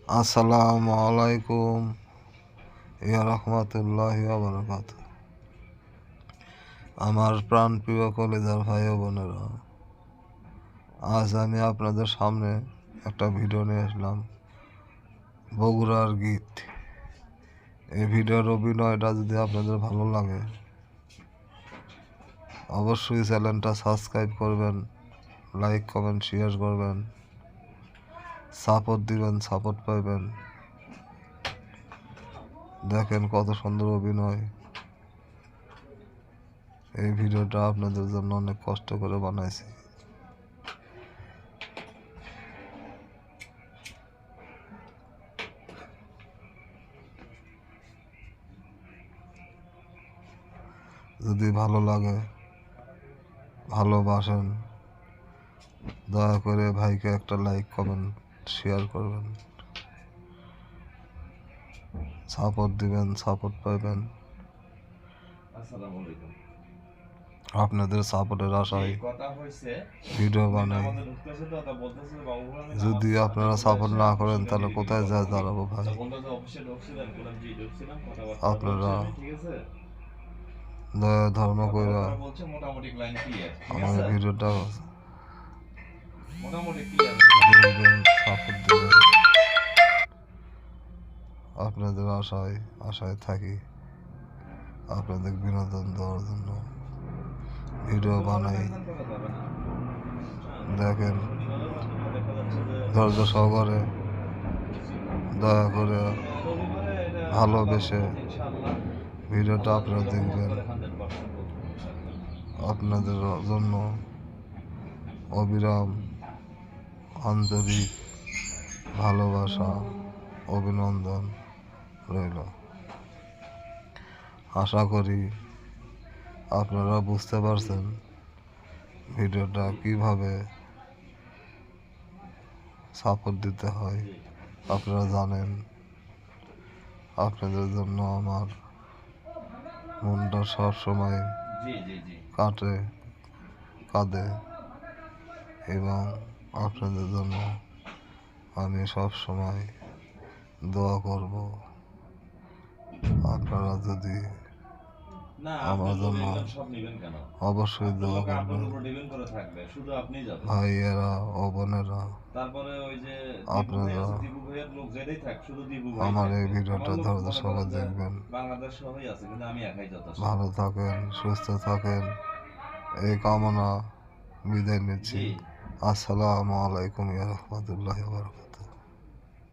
আসসালামু আলাইকুম ইয়া রাহমাতুল্লাহি ওয়া বারাকাতুহু। আমার প্রাণ প্রিয় কলেজার ভাই ও বোনেরা, আজ আমি আপনাদের সামনে একটা ভিডিও নিয়ে আসলাম, বগুড়ার গীত। এই ভিডিওর অভিনয়টা যদি আপনাদের ভালো লাগে, অবশ্যই চ্যানেলটা সাবস্ক্রাইব করবেন, লাইক কমেন্ট শেয়ার করবেন, সাপোর্ট দিবেন, সাপোর্ট পাইবেন। দেখেন কত সুন্দর অভিনয়। এই ভিডিওটা আপনাদের জন্য অনেক কষ্ট করে বানাইছি। যদি ভালো লাগে, ভালোবাসেন, দয়া করে ভাইকে একটা লাইক কমেন্ট শেয়ার করবেন, সাপোর্ট দিবেন, সাপোর্ট পাইবেন। আপনাদের সাপোর্টের আশায় ভিডিও বানাই। যদি আপনারা সাপোর্ট না করেন তাহলে কোথায় যায় দাঁড়াবো ভাই? আপনারা দয়া ধর্ম করে আমার ভিডিওটা দেখবেন, সাপোর্ট দেবেন। আপনাদের আশায় থাকি, আপনাদের বিনোদন দেওয়ার জন্য ভিডিও বানাই। দেখেন ধৈর্য সহকারে, দয়া করে ভালোবেসে ভিডিওটা আপনারা দেখবেন। আপনাদের জন্য অবিরাম আন্তরিক ভালোবাসা, অভিনন্দন রইল। আশা করি আপনারা বুঝতে পারছেন ভিডিওটা কিভাবে সাপোর্ট দিতে হয়। আপনারা জানেন, আপনাদের জন্য আমার মনটা সবসময় কাঁদে এবং আপনাদের জন্য আমি সবসময় দোয়া করব। আপনারা যদি আমার জন্য অবশ্যই দোয়া করবেন ভাইয়েরা ও বোনেরা। আপনারা আমার এই ভিডিওটা ধৈর্য সহকারে দেখবেন। ভালো থাকেন, সুস্থ থাকেন, এই কামনা বিদায় নিচ্ছি। আসসালামু আলাইকুম ওয়া রাহমাতুল্লাহি ওয়া বারাকাতুহু।